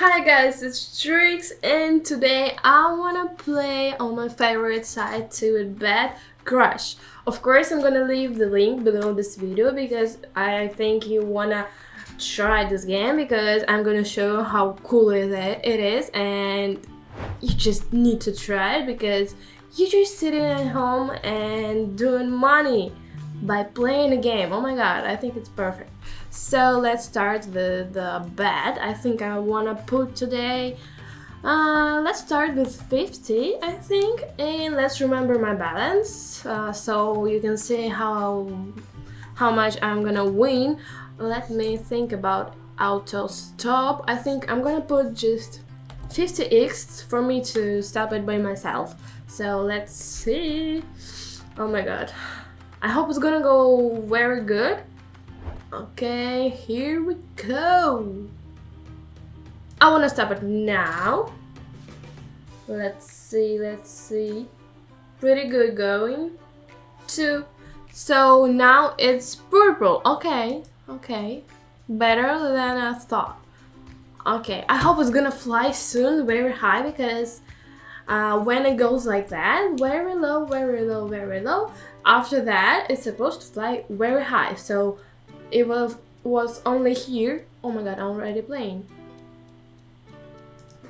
Hi guys, it's Trix and today I wanna play on my favorite site TiViT Bet, Crush. Of course I'm gonna leave the link below this video because I think you wanna try this game because I'm gonna show how cool it is and you just need to try it because you're just sitting at home and doing money by playing a game. Oh my god, I think it's perfect. So let's start the bet. I think I wanna put today, let's start with 50 I think, and let's remember my balance so you can see how much I'm gonna win. Let me think about auto stop. I think I'm gonna put just 50x for me to stop it by myself. So let's see. Oh my god, I hope it's gonna go very good. Okay, here we go. I wanna stop it now. Let's see. Pretty good going. 2. So now it's purple. Okay. Better than I thought. Okay, I hope it's gonna fly soon, very high, because when it goes like that, very low, after that it's supposed to fly very high. So it was only here. Oh my god, I'm already playing.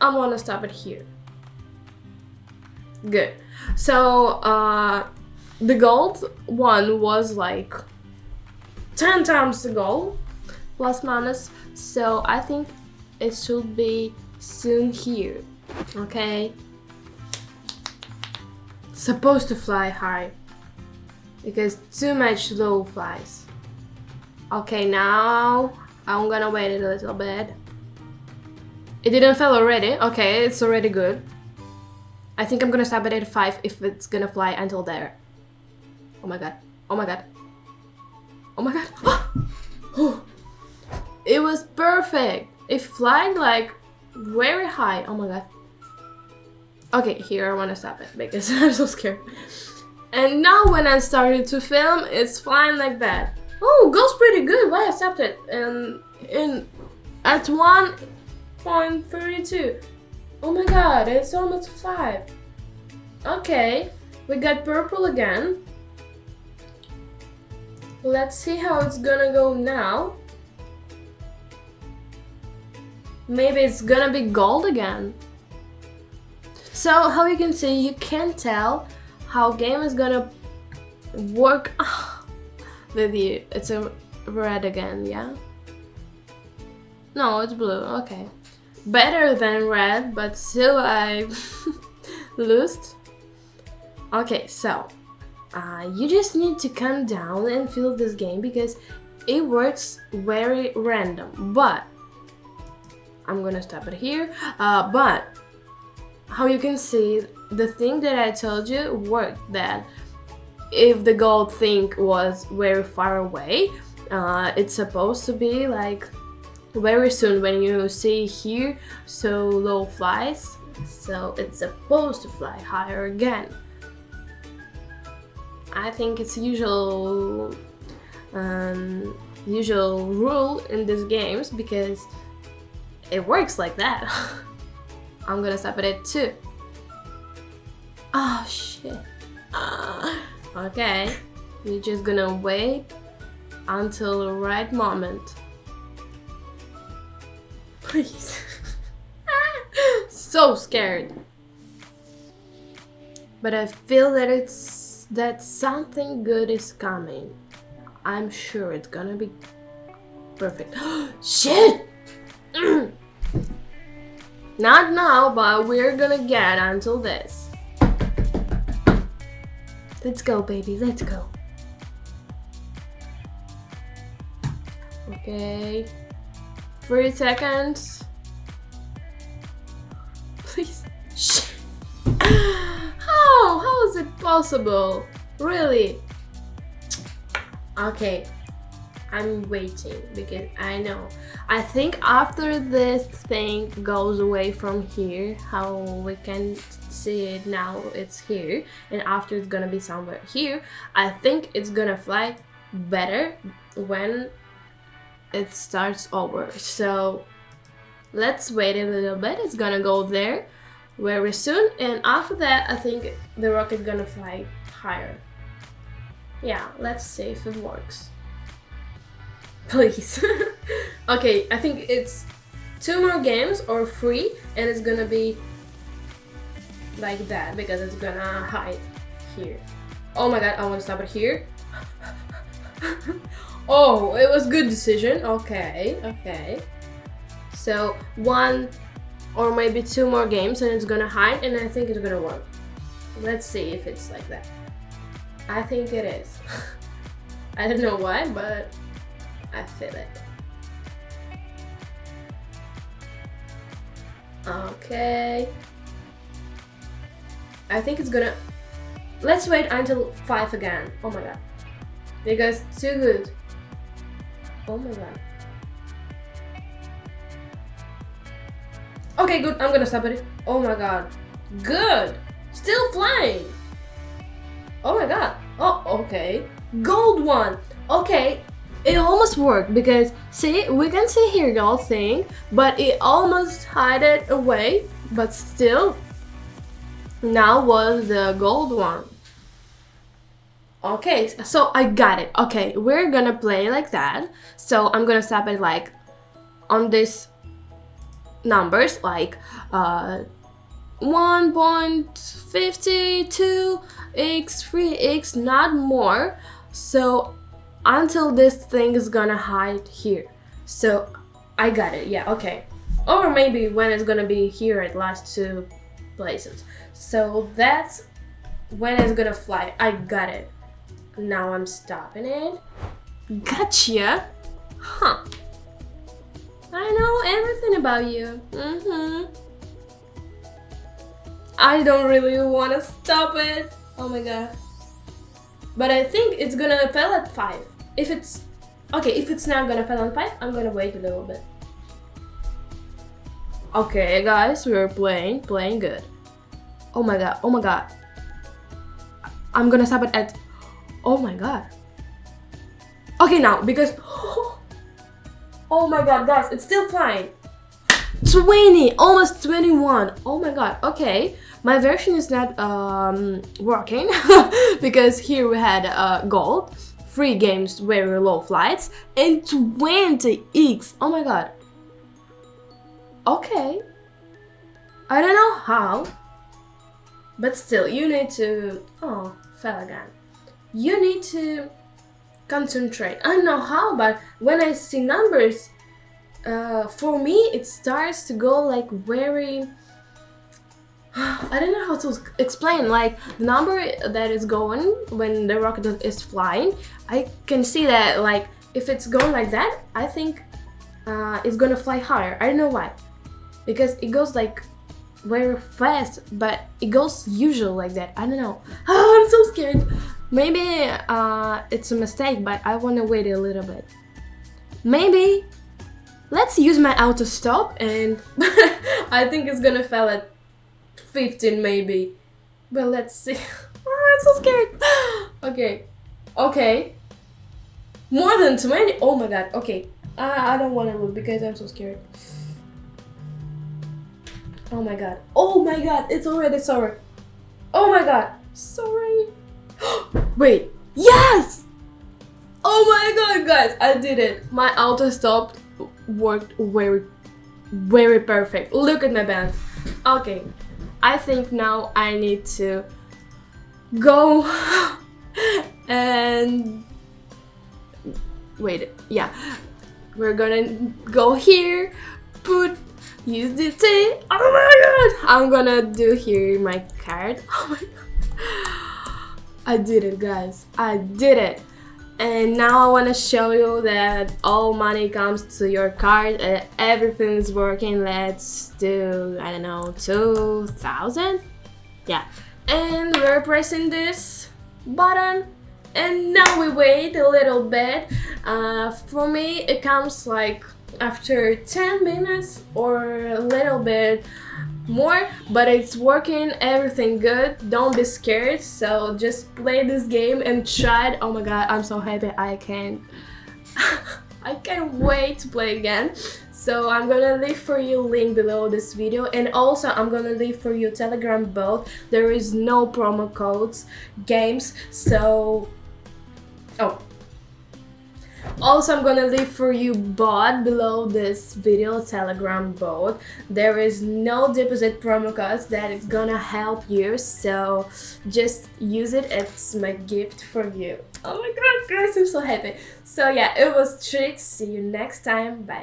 I want to stop it here. Good. So the gold one was like 10 times the gold, plus minus. So I think it should be soon here. Okay. Supposed to fly high because too much low flies. Okay, now I'm gonna wait a little bit. It didn't fail already. Okay, it's already good. I think I'm gonna stop it at 5 if it's gonna fly until there. Oh my god. Oh, it was perfect. It flying like very high. Oh my god. Okay, here I wanna stop it because I'm so scared. And now when I started to film, it's flying like that. Oh, goes pretty good. Why I stopped it? And at 1.32. Oh my god, it's almost 5. Okay, we got purple again. Let's see how it's gonna go now. Maybe it's gonna be gold again. So how you can see, you can tell how game is gonna work with you. It's a red again, yeah? No, it's blue, okay. Better than red, but still I lost. Okay, so you just need to calm down and feel this game because it works very random. But I'm gonna stop it here. But how you can see, the thing that I told you worked, that if the gold thing was very far away, it's supposed to be like very soon when you see here so low flies, so it's supposed to fly higher again. I think it's usual rule in these games because it works like that. I'm gonna stop it at 2. Oh shit. Okay, we're just gonna wait until the right moment. Please. So scared. But I feel that something good is coming. I'm sure it's gonna be perfect. Shit! Not now, but we're gonna get until this. Let's go, baby, let's go. Okay. 3 seconds. Please. Shit. How is it possible? Really? Okay. I'm waiting because I know. I think after this thing goes away from here, how we can see it now, it's here, and after it's gonna be somewhere here, I think it's gonna fly better when it starts over. So Let's wait a little bit. It's gonna go there very soon, and after that I think the rocket gonna fly higher. Yeah, let's see if it works. Please. Okay, I think it's 2 more games or 3, and it's gonna be like that because it's gonna hide here. Oh my god, I want to stop it here. Oh, it was good decision. Okay. So 1 or maybe 2 more games and it's gonna hide, and I think it's gonna work. Let's see if it's like that. I think it is. I don't know why, but I feel it. Okay. I think it's gonna... Let's wait until 5 again. Oh my god. Because too good. Oh my god. Okay, good. I'm gonna stop it. Oh my god. Good. Still flying. Oh my god. Oh, okay. Gold one. Okay. It almost worked because, see, we can see here gold thing, but it almost hid it away, but still, now was the gold one. Okay, so I got it. Okay, we're gonna play like that. So I'm gonna stop it like on this numbers, like 1.52 x 3x, not more. So until this thing is gonna hide here. So I got it. Yeah, okay. Or maybe when it's gonna be here at last 2 places. So that's when it's gonna fly. I got it. Now I'm stopping it. Gotcha. Huh. I know everything about you. I don't really want to stop it. Oh my god. But I think it's gonna fail at 5. If it's... Okay, if it's not gonna fail at 5, I'm gonna wait a little bit. Okay, guys, we're playing good. Oh my god, oh my god. I'm gonna stop it at... Oh my god. Okay, now, because... Oh my god, guys, it's still flying. 20, almost 21. Oh my god, okay. My version is not working because here we had gold, 3 games, very low flights, and 20x. Oh my god. Okay. I don't know how, but still, you need to... Oh, fell again. You need to concentrate. I don't know how, but when I see numbers, for me it starts to go like very... I don't know how to explain, like the number that is going when the rocket is flying, I can see that like if it's going like that, I think it's gonna fly higher. I don't know why, because it goes like very fast, but it goes usually like that. I don't know. Oh, I'm so scared. Maybe it's a mistake, but I want to wait a little bit. Maybe let's use my auto stop, and I think it's gonna fail at 15 maybe. But let's see. Oh, I'm so scared. Okay. More than 20. Oh my god. Okay. I don't want to look because I'm so scared. Oh my god. Oh my god. It's already over. Oh my god. Sorry. Wait. Yes! Oh my god, guys. I did it. My auto stop worked very perfect. Look at my band. Okay. I think now I need to go and wait. Yeah. We're gonna go here, put USDT. Oh my god! I'm gonna do here my card. Oh my god. I did it, guys. I did it. And now I want to show you that all money comes to your card and everything's working. Let's do, I don't know, 2,000? Yeah. And we're pressing this button. And now we wait a little bit. For me, it comes like after 10 minutes or a little bit more, but it's working, everything good. Don't be scared, so just play this game and try it. Oh my god, I'm so happy. I can't wait to play again. So So I'm gonna leave for you link below this video, and also I'm gonna leave for you Telegram bot. There is no promo codes games, so also I'm gonna leave for you bot below this video, Telegram bot. There is no deposit promo codes that is gonna help you, so just use it. It's my gift for you. Oh my god guys, I'm so happy. So yeah, it was Tricks. See you next time. Bye.